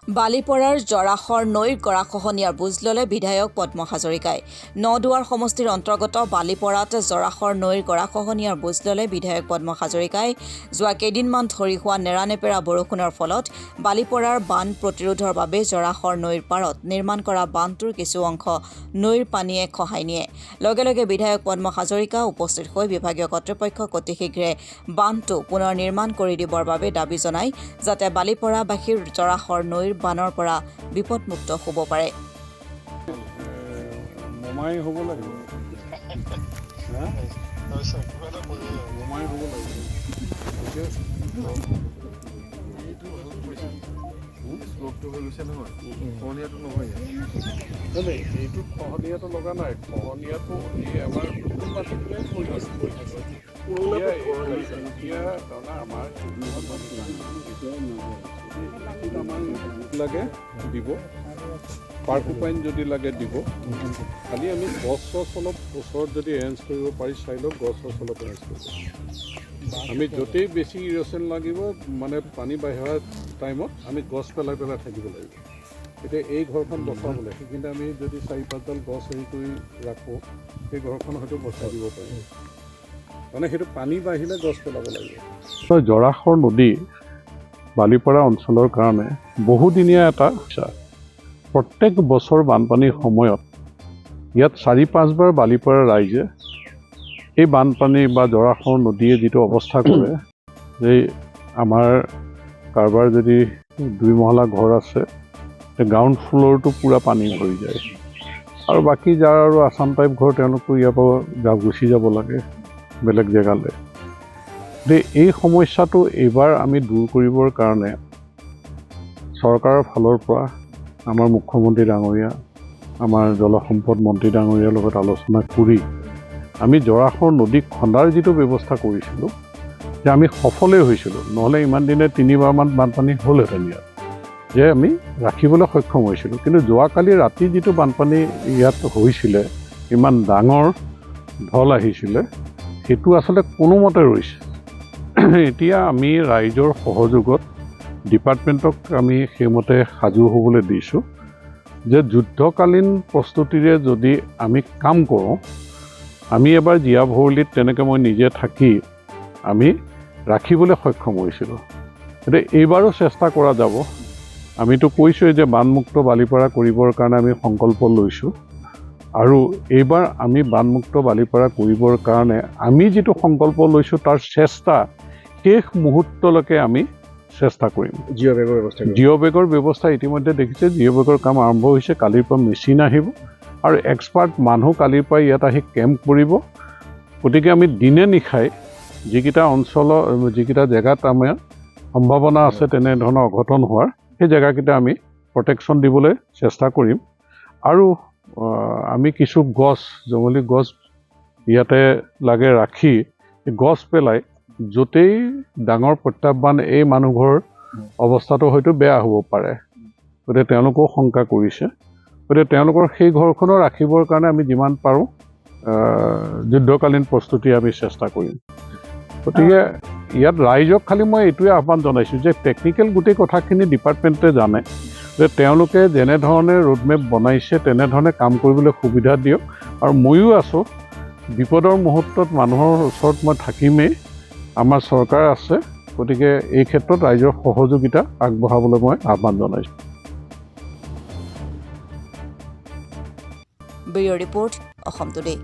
বালিপৰাৰ জৰাখৰ নৈৰ গৰাখহনীয়াৰ বুজ ল'লে বিধায়ক পদ্ম হাজৰিকাই। নদুৱাৰ সমষ্টিৰ অন্তৰ্গত বালিপৰাত জৰাখৰ নৈৰ গৰাখহনীয়াৰ বুজ ল'লে বিধায়ক পদ্ম হাজৰিকাই। যোৱা কেইদিনমান ধৰি হোৱা নেৰানেপেৰা বৰষুণৰ ফলত বালিপৰাৰ বান প্ৰতিৰোধৰ বাবে জৰাখৰ নৈৰ পাৰত নিৰ্মাণ কৰা বান্ধটোৰ কিছু অংশ নৈৰ পানীয়ে খহাই নিয়ে। লগে লগে বিধায়ক পদ্ম হাজৰিকা উপস্থিত হৈ বিভাগীয় কৰ্তৃপক্ষক অতি শীঘ্ৰে বান্ধটো পুনৰ নিৰ্মাণ কৰি দিবৰ বাবে দাবী জনায়, যাতে বালিপৰাবাসীৰ জৰাখৰ নৈৰ বানৰ পৰা বিপদমুক্ত হ'ব পাৰে। মমাই হ'ব লাগিব মমাই হ'ব লাগিব এইটো খহনীয়াটো লগা নাই। খহনীয়াটো এই আমাৰ লাগে দিব, পাৰ্কোপাইন যদি লাগে দিব। খালি আমি গছ চছ অলপ ওচৰত যদি এৰেঞ্জ কৰিব পাৰি চাই লওক, গছ চছ অলপ এৰেঞ্জ কৰিব। আমি য'তেই বেছি ইৰ'চন লাগিব, মানে পানী বাঢ়াৰ টাইমত আমি গছ পেলাই পেলাই থাকিব লাগিব। এতিয়া এই ঘৰখন বচাবলৈ সেইখিনি আমি যদি 4-5ডাল গছ হেৰি কৰি ৰাখোঁ, সেই ঘৰখন হয়তো বচাই দিব পাৰিম। মানে সেইটো পানী বাঢ়িলে গছ পেলাব লাগিব। জৰাখৰ নদী বালিপৰা অঞ্চলৰ কাৰণে বহুদিনীয়া এটা প্ৰত্যেক বছৰ বানপানীৰ সময়ত ইয়াত 4-5বাৰ বালিপৰা ৰাইজে এই বানপানী বা জৰাখৰ নদীয়ে যিটো অৱস্থা কৰে, যে আমাৰ কাৰোবাৰ যদি 2 মহলা ঘৰ আছে, গ্ৰাউণ্ড ফ্ল'ৰটো পূৰা পানী ভৰি যায়, আৰু বাকী যাৰ আৰু আছাম টাইপ ঘৰ তেওঁলোকো ইয়াৰ পৰা গুচি যাব লাগে বেলেগ জেগালৈ। এই সমস্যাটো এইবাৰ আমি দূৰ কৰিবৰ কাৰণে চৰকাৰৰ ফালৰ পৰা আমাৰ মুখ্যমন্ত্ৰী ডাঙৰীয়া, আমাৰ জলসম্পদ মন্ত্ৰী ডাঙৰীয়াৰ লগত আলোচনা কৰি আমি জৰাখৰ নদী খন্দাৰ যিটো ব্যৱস্থা কৰিছিলোঁ, যে আমি সফলেই হৈছিলোঁ। নহ'লে ইমান দিনে 3বাৰমান বানপানী হ'লহেঁতেন ইয়াত, যে আমি ৰাখিবলৈ সক্ষম হৈছিলোঁ। কিন্তু যোৱাকালি ৰাতি যিটো বানপানী ইয়াত হৈছিলে, ইমান ডাঙৰ ঢল আহিছিলে, সেইটো আচলতে কোনোমতে ৰৈছে। এতিয়া আমি ৰাইজৰ সহযোগত ডিপাৰ্টমেণ্টক আমি সেইমতে সাজু হ'বলৈ দিছোঁ, যে যুদ্ধকালীন প্ৰস্তুতিৰে যদি আমি কাম কৰোঁ, আমি এবাৰ জীয়া ভৰলীত তেনেকৈ মই নিজে থাকি আমি ৰাখিবলৈ সক্ষম হৈছিলোঁ। এতিয়া এইবাৰো চেষ্টা কৰা যাব। আমিতো কৈছোঁৱেই যে বানমুক্ত বালিপৰা কৰিবৰ কাৰণে আমি সংকল্প লৈছোঁ, আৰু এইবাৰ আমি বানমুক্ত বালিপৰা কৰিবৰ কাৰণে আমি যিটো সংকল্প লৈছোঁ তাৰ চেষ্টা শেষ মুহূৰ্তলৈকে আমি চেষ্টা কৰিম। জিঅ' বেগৰ ব্যৱস্থা ইতিমধ্যে দেখিছে, জিঅ' বেগৰ কাম আৰম্ভ হৈছে। কালিৰ পৰা মেচিন আহিব আৰু এক্সপাৰ্ট মানুহ কালিৰ পৰা ইয়াত আহি কেম্প কৰিব। গতিকে আমি দিনে নিশাই যিকেইটা অঞ্চলৰ যিকেইটা জেগাত আমাৰ সম্ভাৱনা আছে তেনেধৰণৰ অঘটন হোৱাৰ, সেই জেগাকেইটা আমি প্ৰটেকশ্যন দিবলৈ চেষ্টা কৰিম। আৰু আমি কিছু গছ, জংঘলী গছ ইয়াতে লাগে ৰাখি, গছ পেলাই য'তেই ডাঙৰ প্ৰত্যাহ্বান, এই মানুহঘৰৰ অৱস্থাটো হয়তো বেয়া হ'ব পাৰে, গতিকে তেওঁলোকেও শংকা কৰিছে। গতিকে তেওঁলোকৰ সেই ঘৰখনো ৰাখিবৰ কাৰণে আমি যিমান পাৰোঁ যুদ্ধকালীন প্ৰস্তুতি আমি চেষ্টা কৰিম। গতিকে ইয়াত ৰাইজক খালি মই এইটোৱে আহ্বান জনাইছোঁ যে টেকনিকেল গোটেই কথাখিনি ডিপাৰ্টমেণ্টে জানে, যে তেওঁলোকে যেনেধৰণে ৰোডমেপ বনাইছে তেনেধৰণে কাম কৰিবলৈ সুবিধা দিয়ক। আৰু ময়ো আছোঁ, বিপদৰ মুহূৰ্তত মানুহৰ ওচৰত মই থাকিমেই। আমাৰ চৰকাৰ আছে, গতিকে এই ক্ষেত্ৰত ৰাইজৰ সহযোগিতা আগবঢ়াবলৈ মই আহ্বান জনাইছোঁ। Bureau' report, Assam today.